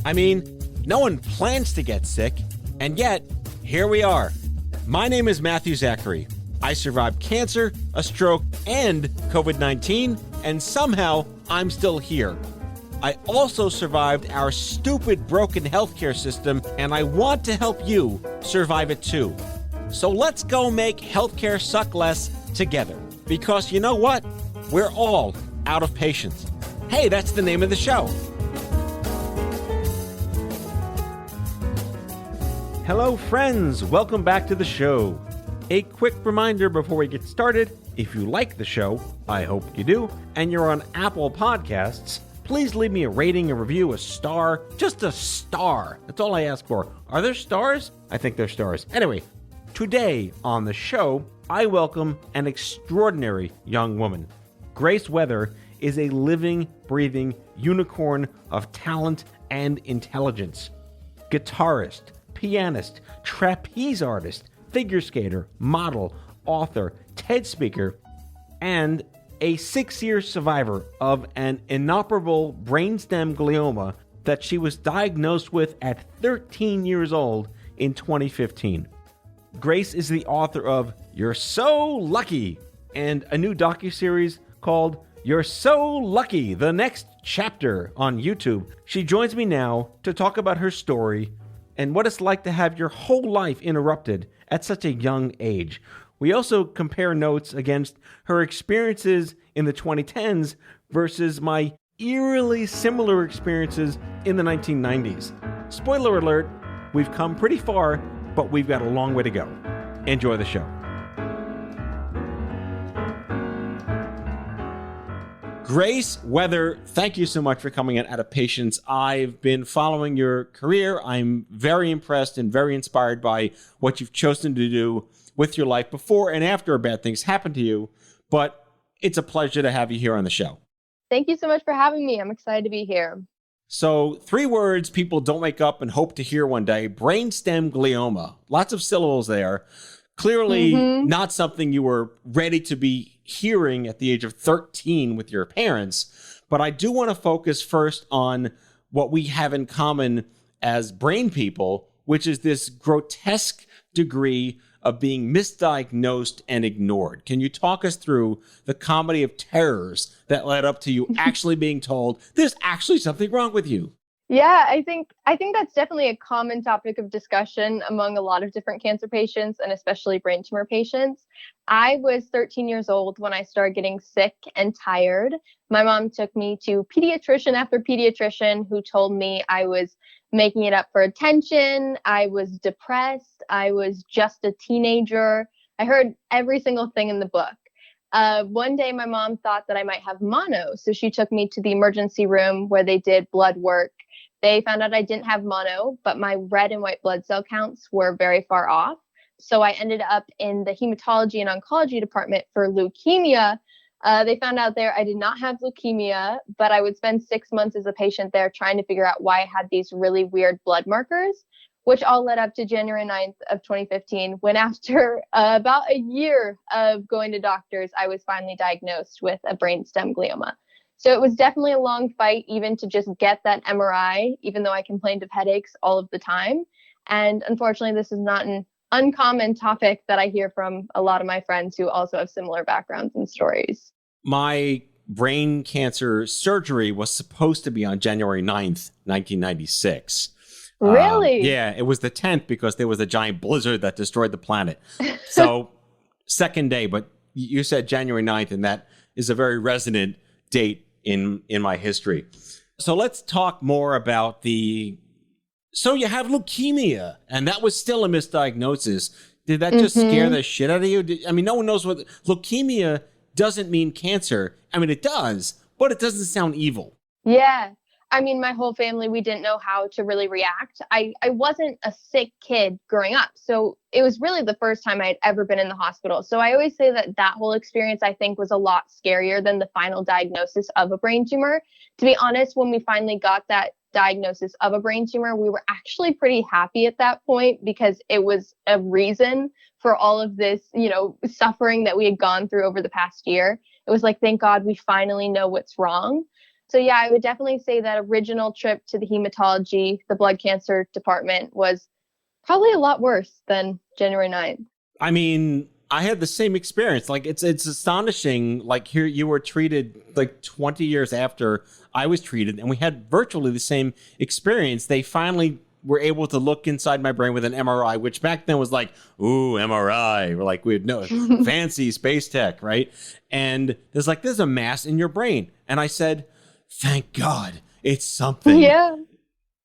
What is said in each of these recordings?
I mean, no one plans to get sick, and yet, here we are. My name is Matthew Zachary. I survived cancer, a stroke, and COVID-19, and somehow I'm still here. I also survived our stupid broken healthcare system, and I want to help you survive it too. So let's go make healthcare suck less together. Because you know what? We're all out of patience. Hey, that's the name of the show. Hello, friends. Welcome back to the show. A quick reminder before we get started, if you like the show, I hope you do, and you're on Apple Podcasts, please leave me a rating, a review, a star, just a star. That's all I ask for. Are there stars? I think they're stars. Anyway, today on the show, I welcome an extraordinary young woman. Grace Wethor is a living, breathing unicorn of talent and intelligence. Guitarist, pianist, trapeze artist, figure skater, model, author, TED speaker, and a 6-year survivor of an inoperable brainstem glioma that she was diagnosed with at 13 years old in 2015. Grace is the author of You're So Lucky and a new docu-series called You're So Lucky, the Next Chapter on YouTube. She joins me now to talk about her story and what it's like to have your whole life interrupted at such a young age. We also compare notes against her experiences in the 2010s versus my eerily similar experiences in the 1990s. Spoiler alert, we've come pretty far, but we've got a long way to go. Enjoy the show. Grace Wethor, thank you so much for coming in out of patience. I've been following your career. I'm very impressed and very inspired by what you've chosen to do with your life before and after bad things happen to you. But it's a pleasure to have you here on the show. Thank you so much for having me. I'm excited to be here. So 3 words people don't wake up and hope to hear one day. Brainstem glioma. Lots of syllables there. Clearly not something you were ready to be hearing at the age of 13 with your parents. But I do want to focus first on what we have in common as brain people, which is this grotesque degree of being misdiagnosed and ignored. Can you talk us through the comedy of terrors that led up to you actually being told there's actually something wrong with you? Yeah, I think that's definitely a common topic of discussion among a lot of different cancer patients and especially brain tumor patients. I was 13 years old when I started getting sick and tired. My mom took me to pediatrician after pediatrician who told me I was making it up for attention. I was depressed. I was just a teenager. I heard every single thing in the book. One day, my mom thought that I might have mono, so she took me to the emergency room where they did blood work. They found out I didn't have mono, but my red and white blood cell counts were very far off. So I ended up in the hematology and oncology department for leukemia. They found out there I did not have leukemia, but I would spend 6 months as a patient there trying to figure out why I had these really weird blood markers, which all led up to January 9th of 2015, when after about a year of going to doctors, I was finally diagnosed with a brainstem glioma. So it was definitely a long fight even to just get that MRI, even though I complained of headaches all of the time. And unfortunately, this is not an uncommon topic that I hear from a lot of my friends who also have similar backgrounds and stories. My brain cancer surgery was supposed to be on January 9th, 1996. Really? Yeah, it was the 10th because there was a giant blizzard that destroyed the planet. So second day, but you said January 9th, and that is a very resonant date in my history. So let's talk more about so you have leukemia, and that was still a misdiagnosis. Did that just scare the shit out of you? No one knows what leukemia doesn't mean cancer. It does, but it doesn't sound evil. Yeah. My whole family, we didn't know how to really react. I wasn't a sick kid growing up. So it was really the first time I had ever been in the hospital. So I always say that whole experience, I think, was a lot scarier than the final diagnosis of a brain tumor. To be honest, when we finally got that diagnosis of a brain tumor, we were actually pretty happy at that point because it was a reason for all of this, suffering that we had gone through over the past year. It was like, thank God we finally know what's wrong. So yeah, I would definitely say that original trip to the hematology, the blood cancer department, was probably a lot worse than January 9th. I mean, I had the same experience. Like it's astonishing. Like here you were treated like 20 years after I was treated, and we had virtually the same experience. They finally were able to look inside my brain with an MRI, which back then was like, ooh, MRI. We're like, we had no fancy space tech, right? And there's a mass in your brain. And I said, thank God, it's something. Yeah.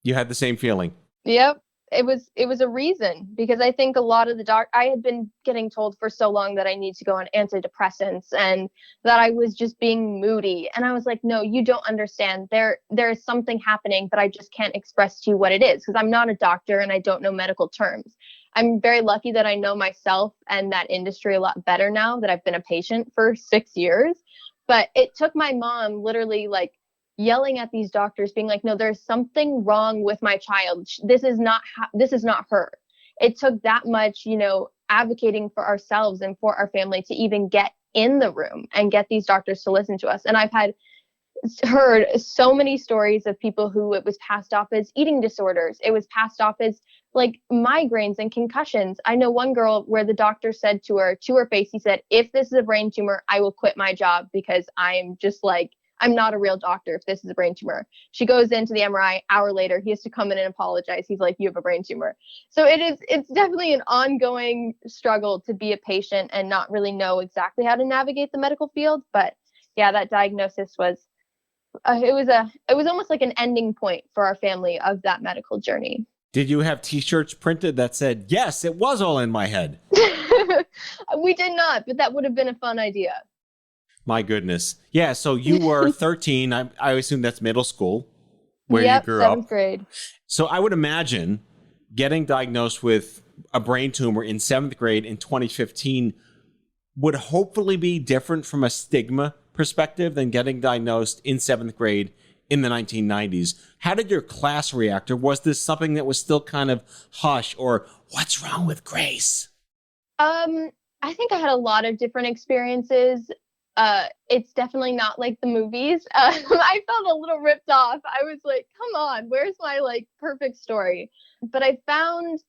You had the same feeling. Yep. It was a reason, because I think a lot of I had been getting told for so long that I need to go on antidepressants and that I was just being moody. And I was like, no, you don't understand. There is something happening, but I just can't express to you what it is, because I'm not a doctor and I don't know medical terms. I'm very lucky that I know myself and that industry a lot better now that I've been a patient for 6 years. But it took my mom literally like yelling at these doctors, being like, no, there's something wrong with my child. This is not her. It took that much, advocating for ourselves and for our family to even get in the room and get these doctors to listen to us. And I've heard so many stories of people who it was passed off as eating disorders. It was passed off as like migraines and concussions. I know one girl where the doctor said to her face, he said, if this is a brain tumor, I will quit my job, because I'm just like, I'm not a real doctor if this is a brain tumor. She goes into the MRI, hour later, he has to come in and apologize. He's like, you have a brain tumor. So it's definitely an ongoing struggle to be a patient and not really know exactly how to navigate the medical field. But yeah, that diagnosis was, it was almost like an ending point for our family of that medical journey. Did you have t-shirts printed that said, yes, it was all in my head? We did not, but that would have been a fun idea. My goodness. Yeah, so you were 13. I assume that's middle school where you grew up. 7th grade. So I would imagine getting diagnosed with a brain tumor in 7th grade in 2015 would hopefully be different from a stigma perspective than getting diagnosed in 7th grade in the 1990s. How did your class react? Or was this something that was still kind of hush, or what's wrong with Grace? I think I had a lot of different experiences. It's definitely not like the movies. I felt a little ripped off. I was like, come on, where's my like perfect story? But I found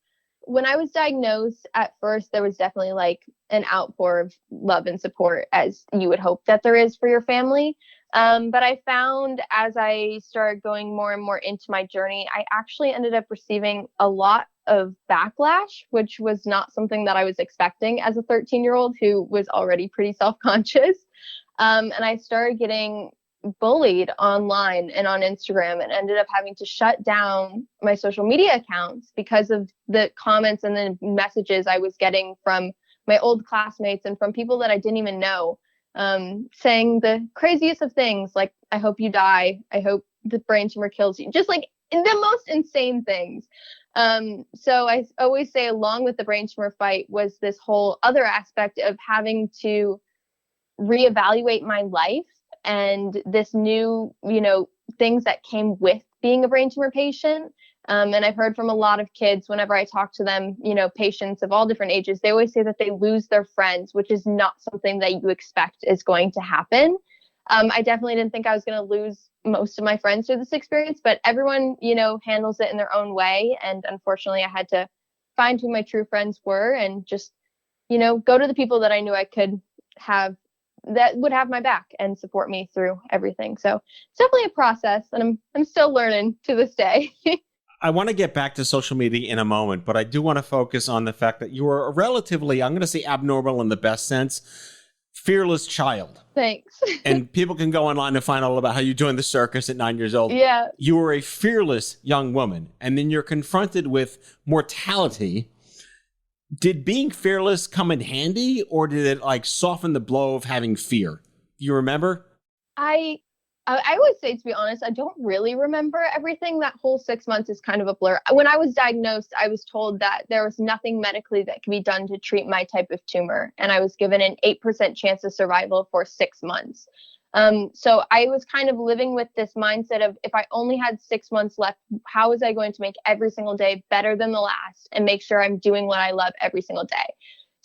when I was diagnosed, at first, there was definitely like an outpour of love and support, as you would hope that there is for your family. But I found as I started going more and more into my journey, I actually ended up receiving a lot of backlash, which was not something that I was expecting as a 13-year-old who was already pretty self-conscious. And I started getting bullied online and on Instagram, and ended up having to shut down my social media accounts because of the comments and the messages I was getting from my old classmates and from people that I didn't even know, saying the craziest of things, like, I hope you die. I hope the brain tumor kills you. Just like the most insane things. So I always say, along with the brain tumor fight was this whole other aspect of having to reevaluate my life and this new, things that came with being a brain tumor patient. And I've heard from a lot of kids, whenever I talk to them, patients of all different ages, they always say that they lose their friends, which is not something that you expect is going to happen. I definitely didn't think I was going to lose most of my friends through this experience, but everyone, handles it in their own way. And unfortunately, I had to find who my true friends were and just, go to the people that I knew I could have that would have my back and support me through everything. So it's definitely a process, and I'm still learning to this day. I want to get back to social media in a moment, but I do want to focus on the fact that you were a relatively, I'm going to say abnormal in the best sense, fearless child. Thanks. And people can go online and find all about how you joined the circus at 9 years old. Yeah. You were a fearless young woman, and then you're confronted with mortality. Did being fearless come in handy, or did it like soften the blow of having fear? Do you remember? I would say, to be honest, I don't really remember everything. That whole 6 months is kind of a blur. When I was diagnosed, I was told that there was nothing medically that could be done to treat my type of tumor. And I was given an 8% chance of survival for 6 months. So I was kind of living with this mindset of, if I only had 6 months left, how was I going to make every single day better than the last and make sure I'm doing what I love every single day?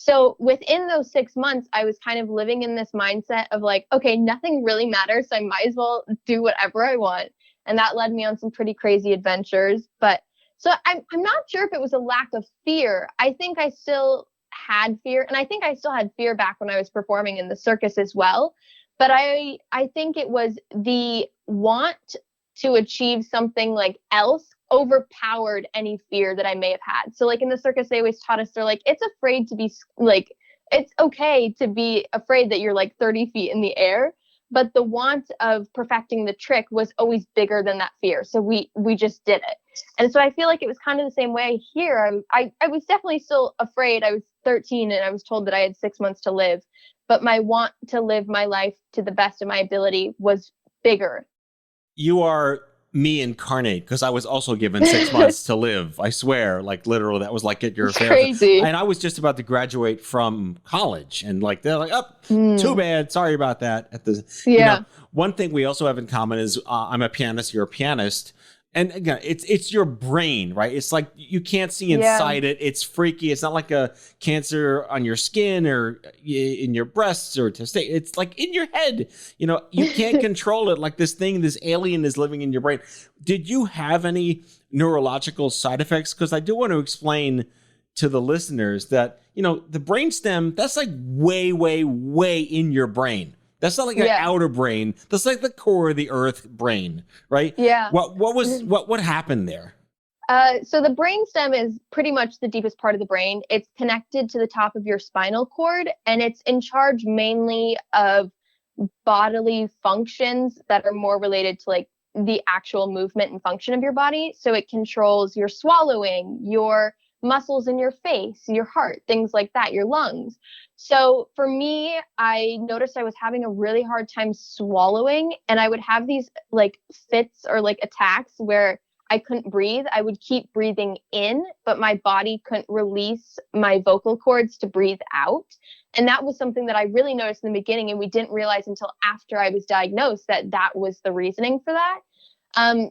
So within those 6 months, I was kind of living in this mindset of like, okay, nothing really matters. So I might as well do whatever I want. And that led me on some pretty crazy adventures. But so I'm not sure if it was a lack of fear. I think I still had fear. And I think I still had fear back when I was performing in the circus as well. But I think it was the want to achieve something like else overpowered any fear that I may have had. So like in the circus, they always taught us, they're like, it's afraid to be like, it's okay to be afraid that you're like 30 feet in the air. But the want of perfecting the trick was always bigger than that fear. So we just did it. And so I feel like it was kind of the same way here. I was definitely still afraid. I was 13 and I was told that I had 6 months to live. But my want to live my life to the best of my ability was bigger. You are me incarnate, because I was also given 6 months to live. I swear, like literally, that was like at your affair. Crazy. And I was just about to graduate from college, and like they're like, "Oh, too bad. Sorry about that." At the one thing we also have in common is I'm a pianist. You're a pianist. And again, it's your brain, right? It's like you can't see inside it. It's freaky. It's not like a cancer on your skin or in your breasts or testicles. It's like in your head. You know, you can't control it. Like this thing, this alien is living in your brain. Did you have any neurological side effects? Because I do want to explain to the listeners that, you know, the brainstem, that's like way, way, way in your brain. That's not like an outer brain. That's like the core of the earth brain, right? Yeah. What happened there? So the brainstem is pretty much the deepest part of the brain. It's connected to the top of your spinal cord, and it's in charge mainly of bodily functions that are more related to like the actual movement and function of your body. So it controls your swallowing, your muscles in your face, your heart, things like that, your lungs. So for me, I noticed I was having a really hard time swallowing, and I would have these like fits or like attacks where I couldn't breathe. I would keep breathing in, but my body couldn't release my vocal cords to breathe out. And that was something that I really noticed in the beginning, and we didn't realize until after I was diagnosed that that was the reasoning for that.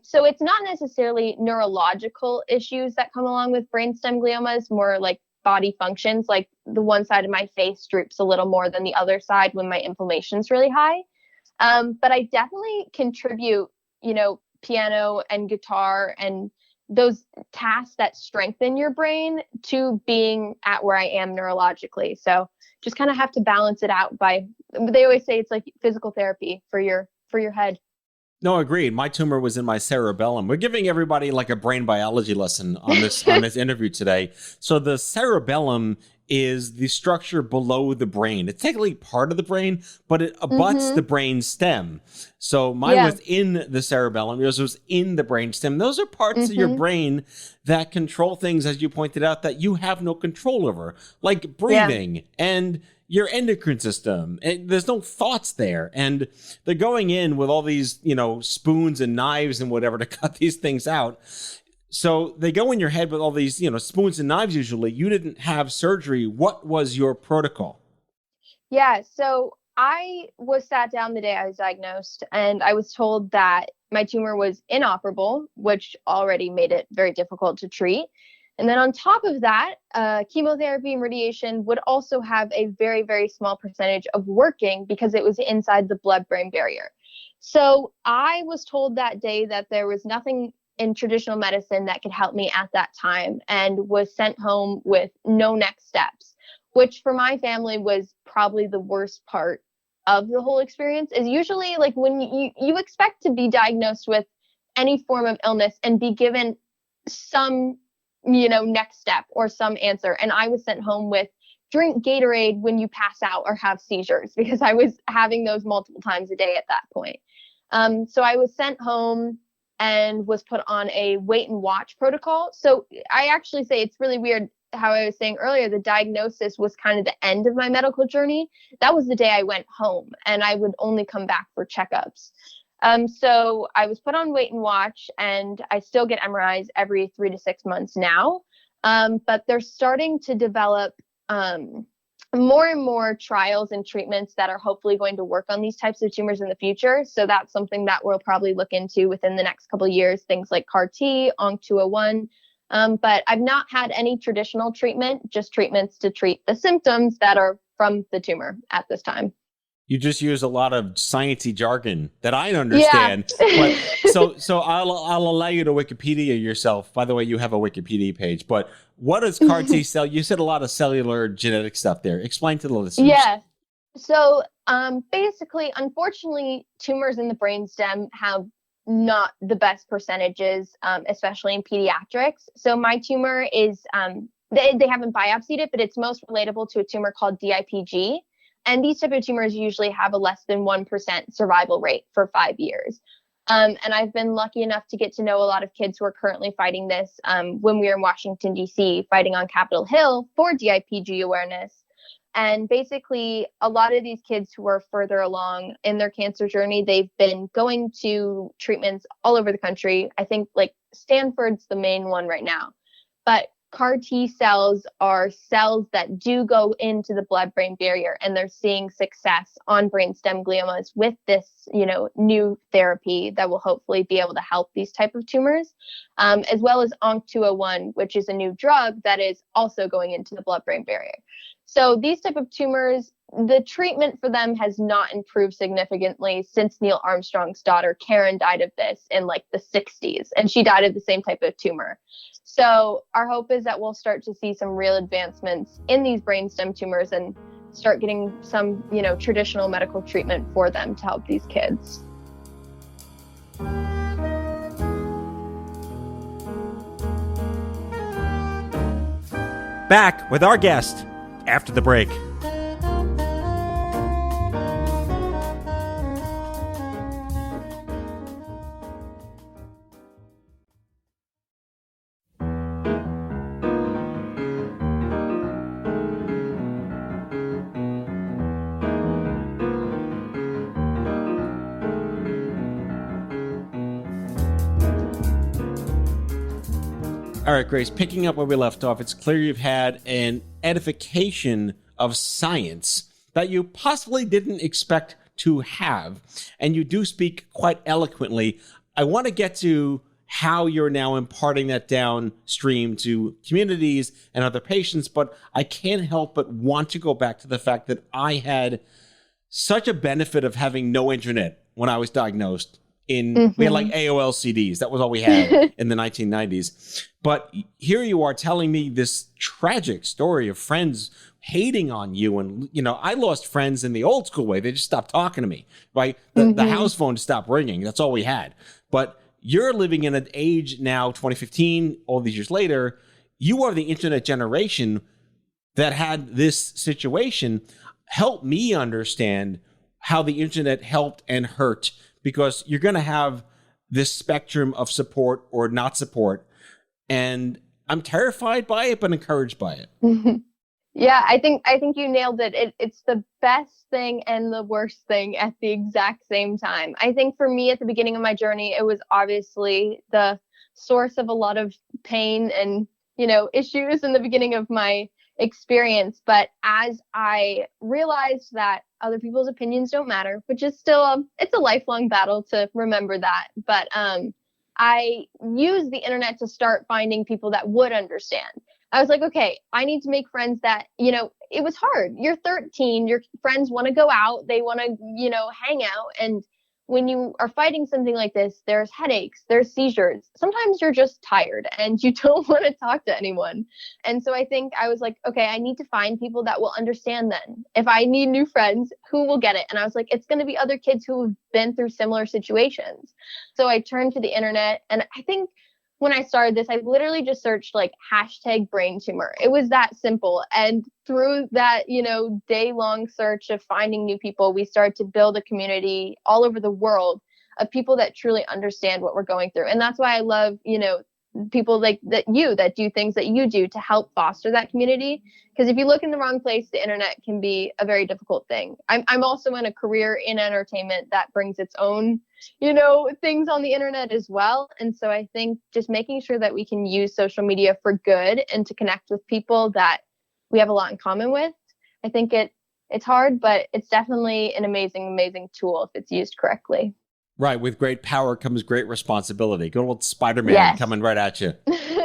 So it's not necessarily neurological issues that come along with brainstem gliomas, more like body functions. Like the one side of my face droops a little more than the other side when my inflammation's really high. But I definitely contribute, you know, piano and guitar and those tasks that strengthen your brain to being at where I am neurologically. So just kind of have to balance it out by, they always say it's like physical therapy for your head. No, agreed. My tumor was in my cerebellum. We're giving everybody like a brain biology lesson on this on this interview today. So the cerebellum is the structure below the brain. It's technically part of the brain, but it abuts the brain stem. So mine was in the cerebellum. Yours was in the brain stem. Those are parts of your brain that control things, as you pointed out, that you have no control over, like breathing and your endocrine system. And there's no thoughts there. And they're going in with all these, you know, spoons and knives and whatever to cut these things out. So they go in your head with all these, you know, spoons and knives usually. You didn't have surgery. What was your protocol? Yeah, so I was sat down the day I was diagnosed, and I was told that my tumor was inoperable, which already made it very difficult to treat. And then on top of that, chemotherapy and radiation would also have a very, very small percentage of working because it was inside the blood-brain barrier. So I was told that day that there was nothing in traditional medicine that could help me at that time, and was sent home with no next steps, which for my family was probably the worst part of the whole experience. Is usually like when you expect to be diagnosed with any form of illness and be given some, you know, next step or some answer. And I was sent home with drink Gatorade when you pass out or have seizures, because I was having those multiple times a day at that point. So I was sent home and was put on a wait and watch protocol. So I actually say it's really weird how I was saying earlier, the diagnosis was kind of the end of my medical journey. That was the day I went home, and I would only come back for checkups. So I was put on wait and watch, and I still get MRIs every 3 to 6 months now. But they're starting to develop more and more trials and treatments that are hopefully going to work on these types of tumors in the future. So that's something that we'll probably look into within the next couple of years, things like CAR T, ONC201. But I've not had any traditional treatment, just treatments to treat the symptoms that are from the tumor at this time. You just use a lot of sciencey jargon that I Yeah. understand. But so I'll allow you to Wikipedia yourself. By the way, you have a Wikipedia page. But what is CAR T cell? You said a lot of cellular genetic stuff there. Explain to the listeners. Yeah. So basically, unfortunately, tumors in the brainstem have not the best percentages, especially in pediatrics. So my tumor is, they haven't biopsied it, but it's most relatable to a tumor called DIPG. And these type of tumors usually have a less than 1% survival rate for 5 years. And I've been lucky enough to get to know a lot of kids who are currently fighting this when we were in Washington, D.C., fighting on Capitol Hill for DIPG awareness. And basically, a lot of these kids who are further along in their cancer journey, they've been going to treatments all over the country. I think like Stanford's the main one right now. But CAR T cells are cells that do go into the blood-brain barrier, and they're seeing success on brainstem gliomas with this, new therapy that will hopefully be able to help these type of tumors, as well as ONC201, which is a new drug that is also going into the blood-brain barrier. So these type of tumors, the treatment for them has not improved significantly since Neil Armstrong's daughter Karen died of this in like the 60s, and she died of the same type of tumor. So our hope is that we'll start to see some real advancements in these brainstem tumors and start getting some, traditional medical treatment for them to help these kids. Back with our guest after the break. All right, Grace, picking up where we left off, it's clear you've had an edification of science that you possibly didn't expect to have, and you do speak quite eloquently. I want to get to how you're now imparting that downstream to communities and other patients, but I can't help but want to go back to the fact that I had such a benefit of having no internet when I was diagnosed. We had like AOL CDs. That was all we had in the 1990s. But here you are telling me this tragic story of friends hating on you. And, I lost friends in the old school way. They just stopped talking to me, right? The house phone stopped ringing. That's all we had. But you're living in an age now, 2015, all these years later, you are the internet generation that had this situation. Help me understand how the internet helped and hurt, because you're going to have this spectrum of support or not support. And I'm terrified by it, but encouraged by it. Yeah, I think you nailed it. It's the best thing and the worst thing at the exact same time. I think for me at the beginning of my journey, it was obviously the source of a lot of pain and, issues in the beginning of my experience. But as I realized that other people's opinions don't matter, which is still, it's a lifelong battle to remember that. But I used the internet to start finding people that would understand. I was like, okay, I need to make friends that, it was hard. You're 13, your friends want to go out, they want to, hang out. And when you are fighting something like this, there's headaches, there's seizures. Sometimes you're just tired and you don't want to talk to anyone. And so I think I was like, okay, I need to find people that will understand then. If I need new friends, who will get it? And I was like, it's going to be other kids who have been through similar situations. So I turned to the internet, and I think when I started this, I literally just searched like #brain tumor. It was that simple. And through that, day-long search of finding new people, we started to build a community all over the world of people that truly understand what we're going through. And that's why I love, people like that do things that you do to help foster that community. Because if you look in the wrong place, the internet can be a very difficult thing. I'm also in a career in entertainment that brings its own, things on the internet as well. And so I think just making sure that we can use social media for good and to connect with people that we have a lot in common with. I think it's hard, but it's definitely an amazing, amazing tool if it's used correctly. Right. With great power comes great responsibility. Good old Spider-Man Yes. coming right at you.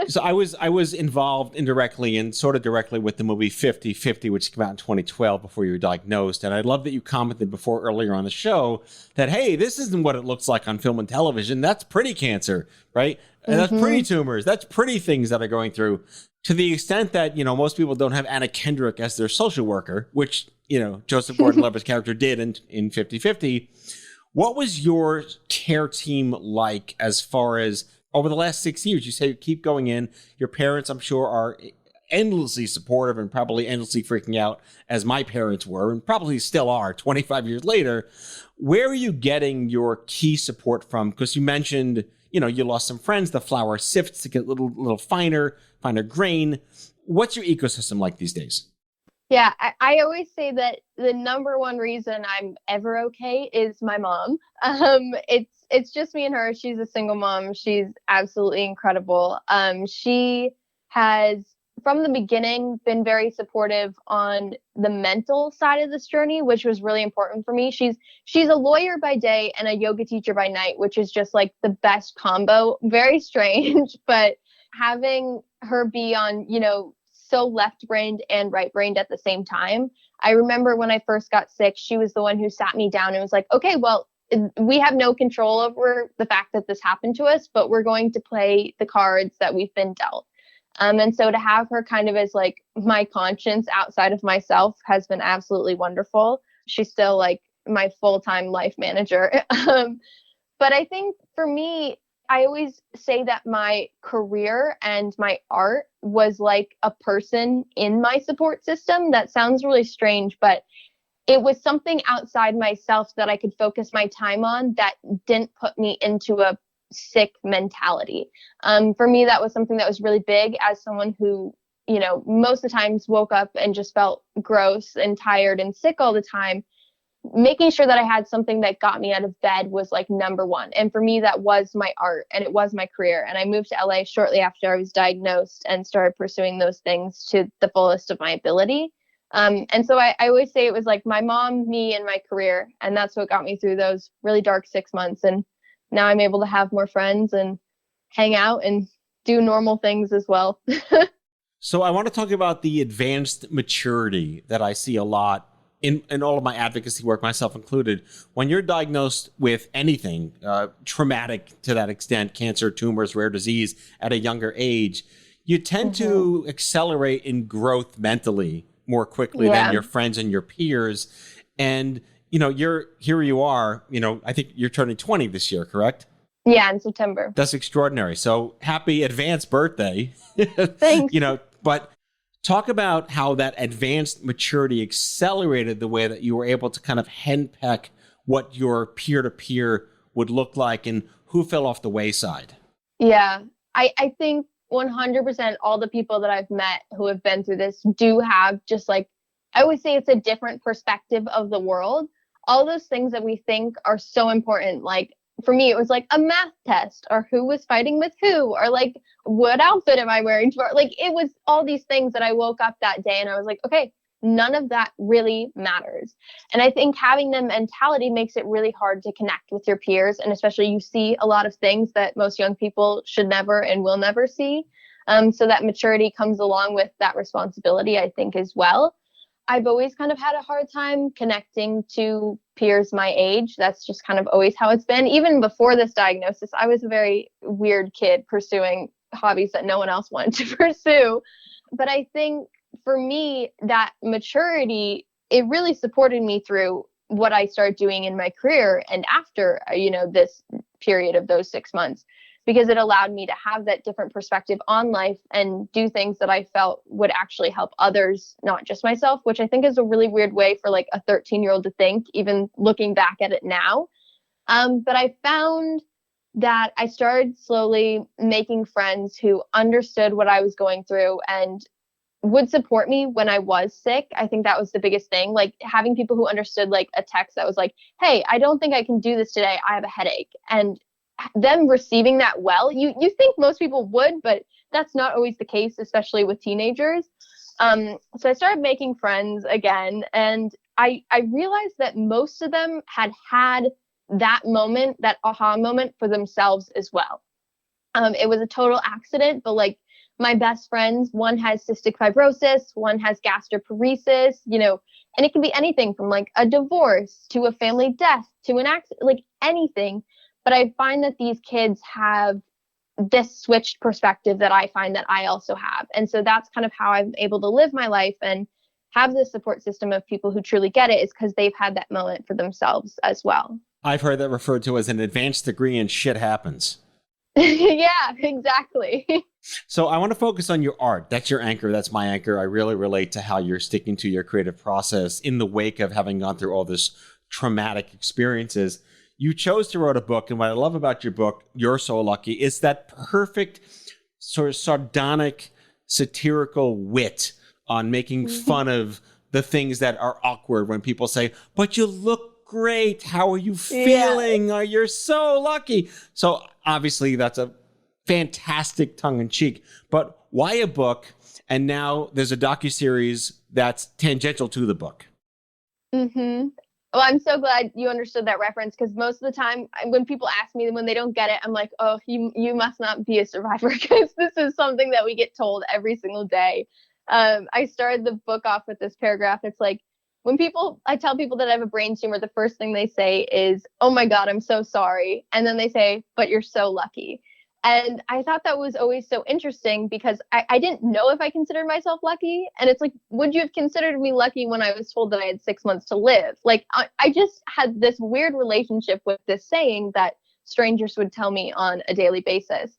So I was involved indirectly and sort of directly with the movie 50/50, which came out in 2012 before you were diagnosed. And I love that you commented before earlier on the show that, hey, this isn't what it looks like on film and television. That's pretty cancer, right? And that's pretty tumors. That's pretty things that are going through. To the extent that, most people don't have Anna Kendrick as their social worker, which, Joseph Gordon-Levitt's character did in 50/50. What was your care team like as far as over the last 6 years? You say you keep going in. Your parents, I'm sure, are endlessly supportive and probably endlessly freaking out, as my parents were and probably still are 25 years later. Where are you getting your key support from? Because you mentioned, you lost some friends. The flour sifts to get a little finer grain. What's your ecosystem like these days? Yeah, I always say that the number one reason I'm ever okay is my mom. It's just me and her. She's a single mom. She's absolutely incredible. She has, from the beginning, been very supportive on the mental side of this journey, which was really important for me. She's a lawyer by day and a yoga teacher by night, which is just like the best combo. Very strange, but having her be on, so left-brained and right-brained at the same time. I remember when I first got sick, she was the one who sat me down and was like, okay, well, we have no control over the fact that this happened to us, but we're going to play the cards that we've been dealt. And so to have her kind of as like my conscience outside of myself has been absolutely wonderful. She's still like my full-time life manager. But I think for me, I always say that my career and my art was like a person in my support system. That sounds really strange, but it was something outside myself that I could focus my time on that didn't put me into a sick mentality. For me, that was something that was really big as someone who, most of the times woke up and just felt gross and tired and sick all the time. Making sure that I had something that got me out of bed was like number one. And for me, that was my art and it was my career. And I moved to LA shortly after I was diagnosed and started pursuing those things to the fullest of my ability. And so I always say it was like my mom, me, and my career. And that's what got me through those really dark 6 months. And now I'm able to have more friends and hang out and do normal things as well. So I want to talk about the advanced maturity that I see a lot in all of my advocacy work, myself included. When you're diagnosed with anything traumatic to that extent, cancer, tumors, rare disease at a younger age, you tend to accelerate in growth mentally more quickly than your friends and your peers. And, here you are, I think you're turning 20 this year, correct? Yeah, in September. That's extraordinary. So happy advanced birthday. Thanks. But talk about how that advanced maturity accelerated the way that you were able to kind of henpeck what your peer-to-peer would look like and who fell off the wayside. Yeah, I think 100% all the people that I've met who have been through this do have just like, I always say it's a different perspective of the world. All those things that we think are so important, like for me, it was like a math test or who was fighting with who or like what outfit am I wearing for? Like it was all these things that I woke up that day and I was like, okay, none of that really matters. And I think having the mentality makes it really hard to connect with your peers. And especially you see a lot of things that most young people should never and will never see. So that maturity comes along with that responsibility, I think, as well. I've always kind of had a hard time connecting to peers my age. That's just kind of always how it's been. Even before this diagnosis, I was a very weird kid pursuing hobbies that no one else wanted to pursue. But I think for me, that maturity, it really supported me through what I started doing in my career and after, this period of those 6 months. Because it allowed me to have that different perspective on life and do things that I felt would actually help others, not just myself, which I think is a really weird way for like a 13-year-old to think, even looking back at it now. But I found that I started slowly making friends who understood what I was going through and would support me when I was sick. I think that was the biggest thing, like having people who understood like a text that was like, hey, I don't think I can do this today. I have a headache. And them receiving that well, you think most people would, but that's not always the case, especially with teenagers. So I started making friends again, and I realized that most of them had that moment, that aha moment for themselves as well. It was a total accident, but like my best friends, one has cystic fibrosis, one has gastroparesis, and it can be anything from like a divorce to a family death to an accident, like anything. But I find that these kids have this switched perspective that I find that I also have. And so that's kind of how I'm able to live my life and have this support system of people who truly get it, is because they've had that moment for themselves as well. I've heard that referred to as an advanced degree in shit happens. Yeah, exactly. So I want to focus on your art. That's your anchor. That's my anchor. I really relate to how you're sticking to your creative process in the wake of having gone through all this traumatic experiences. You chose to write a book, and what I love about your book, You're So Lucky, is that perfect sort of sardonic, satirical wit on making fun of the things that are awkward when people say, but you look great. How are you feeling? Yeah. Oh, you're so lucky. So obviously that's a fantastic tongue-in-cheek, but why a book? And now there's a docu-series that's tangential to the book. Mm-hmm. Well, I'm so glad you understood that reference, because most of the time when people ask me, when they don't get it, I'm like, oh, you must not be a survivor, because this is something that we get told every single day. I started the book off with this paragraph. It's like, I tell people that I have a brain tumor, the first thing they say is, oh my God, I'm so sorry. And then they say, but you're so lucky. And I thought that was always so interesting, because I didn't know if I considered myself lucky. And it's like, would you have considered me lucky when I was told that I had 6 months to live? Like, I just had this weird relationship with this saying that strangers would tell me on a daily basis.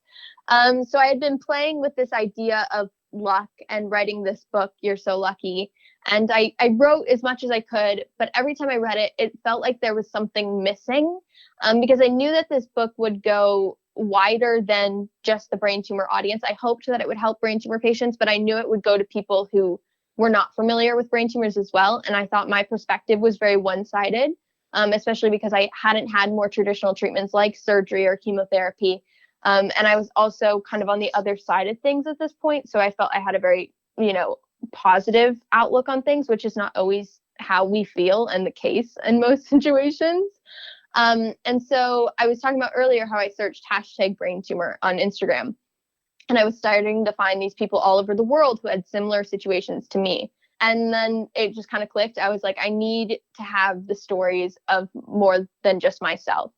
So I had been playing with this idea of luck and writing this book, You're So Lucky. And I wrote as much as I could, but every time I read it, it felt like there was something missing, because I knew that this book would go wider than just the brain tumor audience. I hoped that it would help brain tumor patients, but I knew it would go to people who were not familiar with brain tumors as well. And I thought my perspective was very one-sided, especially because I hadn't had more traditional treatments like surgery or chemotherapy. And I was also kind of on the other side of things at this point. So I felt I had a very, positive outlook on things, which is not always how we feel and the case in most situations. And so I was talking about earlier how I searched #brain-tumor on Instagram, and I was starting to find these people all over the world who had similar situations to me. And then it just kind of clicked. I was like, I need to have the stories of more than just myself.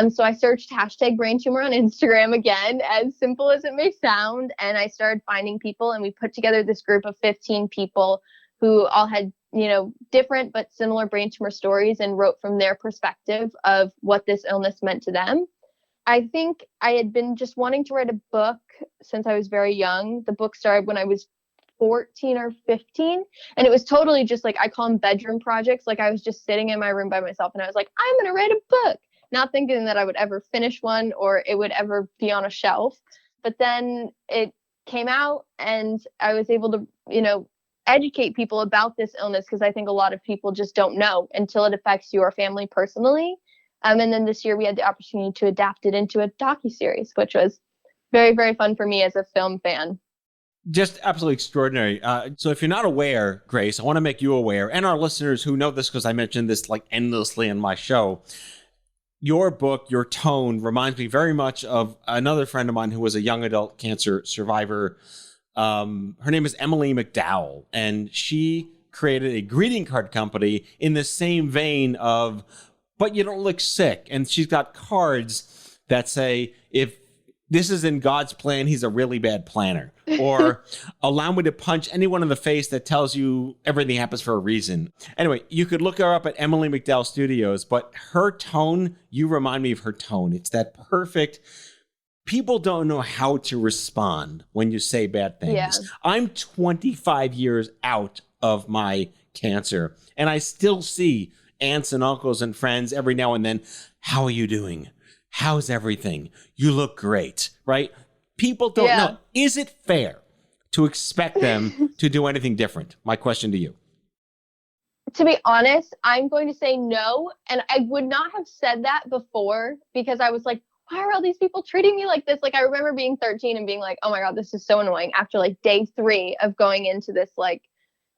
So I searched #brain-tumor on Instagram again, as simple as it may sound. And I started finding people, and we put together this group of 15 people who all had, different but similar brain tumor stories, and wrote from their perspective of what this illness meant to them. I think I had been just wanting to write a book since I was very young. The book started when I was 14 or 15. And it was totally just like, I call them bedroom projects. Like, I was just sitting in my room by myself, and I was like, I'm going to write a book, not thinking that I would ever finish one or it would ever be on a shelf. But then it came out, and I was able to, educate people about this illness, because I think a lot of people just don't know until it affects your family personally. And then this year we had the opportunity to adapt it into a docu-series, which was very, very fun for me as a film fan. Just absolutely extraordinary. So if you're not aware, Grace, I want to make you aware, and our listeners who know this because I mentioned this like endlessly in my show. Your book, your tone reminds me very much of another friend of mine who was a young adult cancer survivor. Her name is Emily McDowell, and she created a greeting card company in the same vein of, but you don't look sick. And she's got cards that say, if this is in God's plan, he's a really bad planner. Or allow me to punch anyone in the face that tells you everything happens for a reason. Anyway, you could look her up at Emily McDowell Studios, but her tone, you remind me of her tone. It's that perfect, people don't know how to respond when you say bad things. Yeah. I'm 25 years out of my cancer, and I still see aunts and uncles and friends every now and then. How are you doing? How's everything? You look great, right? People don't know. Is it fair to expect them to do anything different? My question to you. To be honest, I'm going to say no. And I would not have said that before, because I was like, why are all these people treating me like this? Like, I remember being 13 and being like, oh my God, this is so annoying, after like day 3 of going into this, like,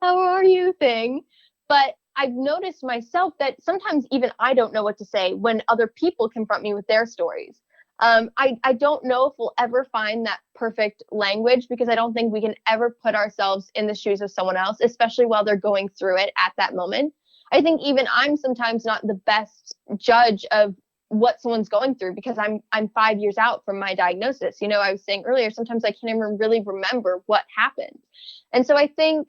how are you thing. But I've noticed myself that sometimes even I don't know what to say when other people confront me with their stories. I don't know if we'll ever find that perfect language, because I don't think we can ever put ourselves in the shoes of someone else, especially while they're going through it at that moment. I think even I'm sometimes not the best judge of what someone's going through, because I'm 5 years out from my diagnosis. You know, I was saying earlier, sometimes I can't even really remember what happened. And so I think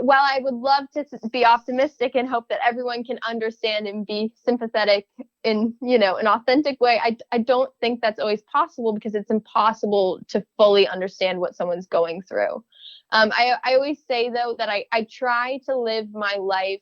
while I would love to be optimistic and hope that everyone can understand and be sympathetic in, you know, an authentic way, I don't think that's always possible, because it's impossible to fully understand what someone's going through. I always say, though, that I try to live my life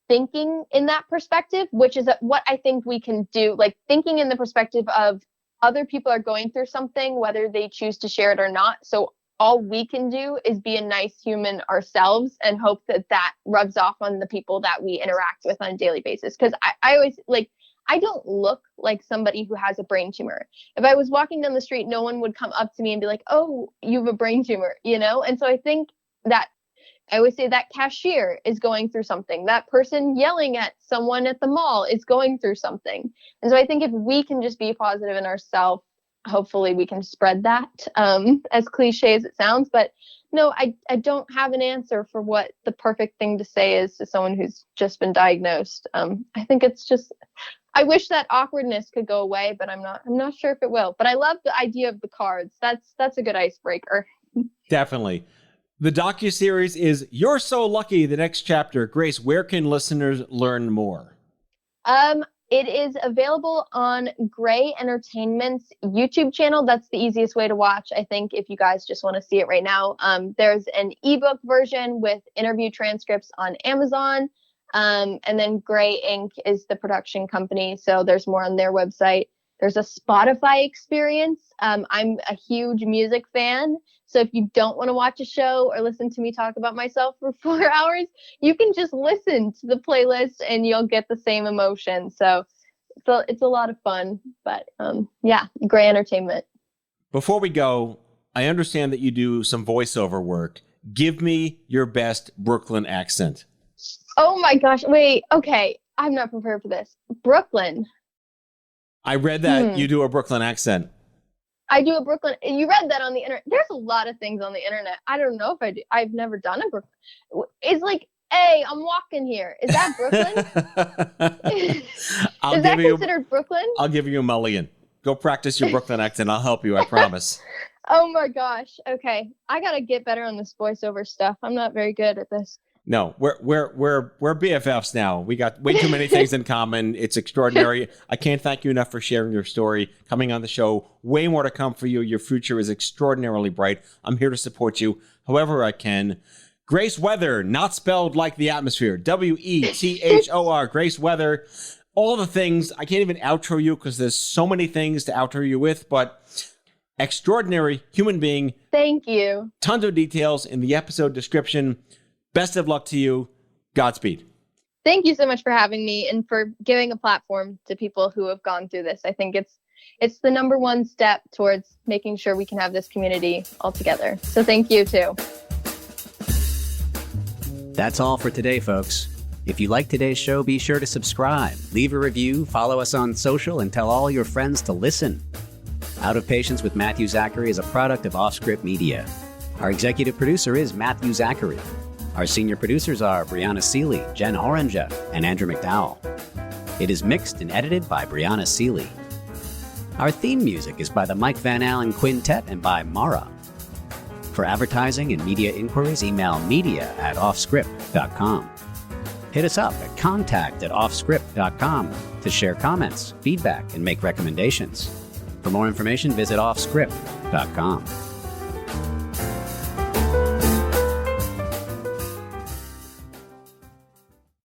thinking in that perspective, which is what I think we can do, like thinking in the perspective of other people are going through something, whether they choose to share it or not. So all we can do is be a nice human ourselves and hope that that rubs off on the people that we interact with on a daily basis. Because I always, like, I don't look like somebody who has a brain tumor. If I was walking down the street, no one would come up to me and be like, oh, you have a brain tumor, you know? And so I think that I always say that cashier is going through something. That person yelling at someone at the mall is going through something. And so I think if we can just be positive in ourselves, hopefully we can spread that, as cliche as it sounds. But no, I don't have an answer for what the perfect thing to say is to someone who's just been diagnosed. I think it's just, I wish that awkwardness could go away, but I'm not sure if it will. But I love the idea of the cards. That's a good icebreaker. Definitely. The docu-series is You're So Lucky, the next chapter. Grace, where can listeners learn more? It is available on Gray Entertainment's YouTube channel. That's the easiest way to watch, I think, if you guys just want to see it right now. There's an ebook version with interview transcripts on Amazon. And then Gray Inc. is the production company, so there's more on their website. There's a Spotify experience. I'm a huge music fan. So if you don't want to watch a show or listen to me talk about myself for 4 hours, you can just listen to the playlist and you'll get the same emotion. So it's a lot of fun. But yeah, Gray Entertainment. Before we go, I understand that you do some voiceover work. Give me your best Brooklyn accent. Oh my gosh. Wait, okay. I'm not prepared for this. Brooklyn. I read that you do a Brooklyn accent. I do a Brooklyn. You read that on the internet. There's a lot of things on the internet. I don't know if I do. I've never done a Brooklyn. It's like, hey, I'm walking here. Is that Brooklyn? Is that considered Brooklyn? I'll give you a mulligan. Go practice your Brooklyn accent. I'll help you. I promise. Oh my gosh. Okay. I got to get better on this voiceover stuff. I'm not very good at this. No, we're BFFs now. We got way too many things in common. It's extraordinary. I can't thank you enough for sharing your story, coming on the show. Way more to come for you. Your future is extraordinarily bright. I'm here to support you however I can. Grace Wethor, not spelled like the atmosphere. Wethor. Grace Wethor. All the things. I can't even outro you because there's so many things to outro you with, but extraordinary human being. Thank you. Tons of details in the episode description. Best of luck to you. Godspeed. Thank you so much for having me and for giving a platform to people who have gone through this. I think it's the number one step towards making sure we can have this community all together. So thank you too. That's all for today, folks. If you like today's show, be sure to subscribe, leave a review, follow us on social, and tell all your friends to listen. Out of Patience with Matthew Zachary is a product of Offscript Media. Our executive producer is Matthew Zachary. Our senior producers are Brianna Seeley, Jen Oranger, and Andrew McDowell. It is mixed and edited by Brianna Seeley. Our theme music is by the Mike Van Allen Quintet and by Mara. For advertising and media inquiries, email media@offscript.com. Hit us up at contact@offscript.com to share comments, feedback, and make recommendations. For more information, visit offscript.com.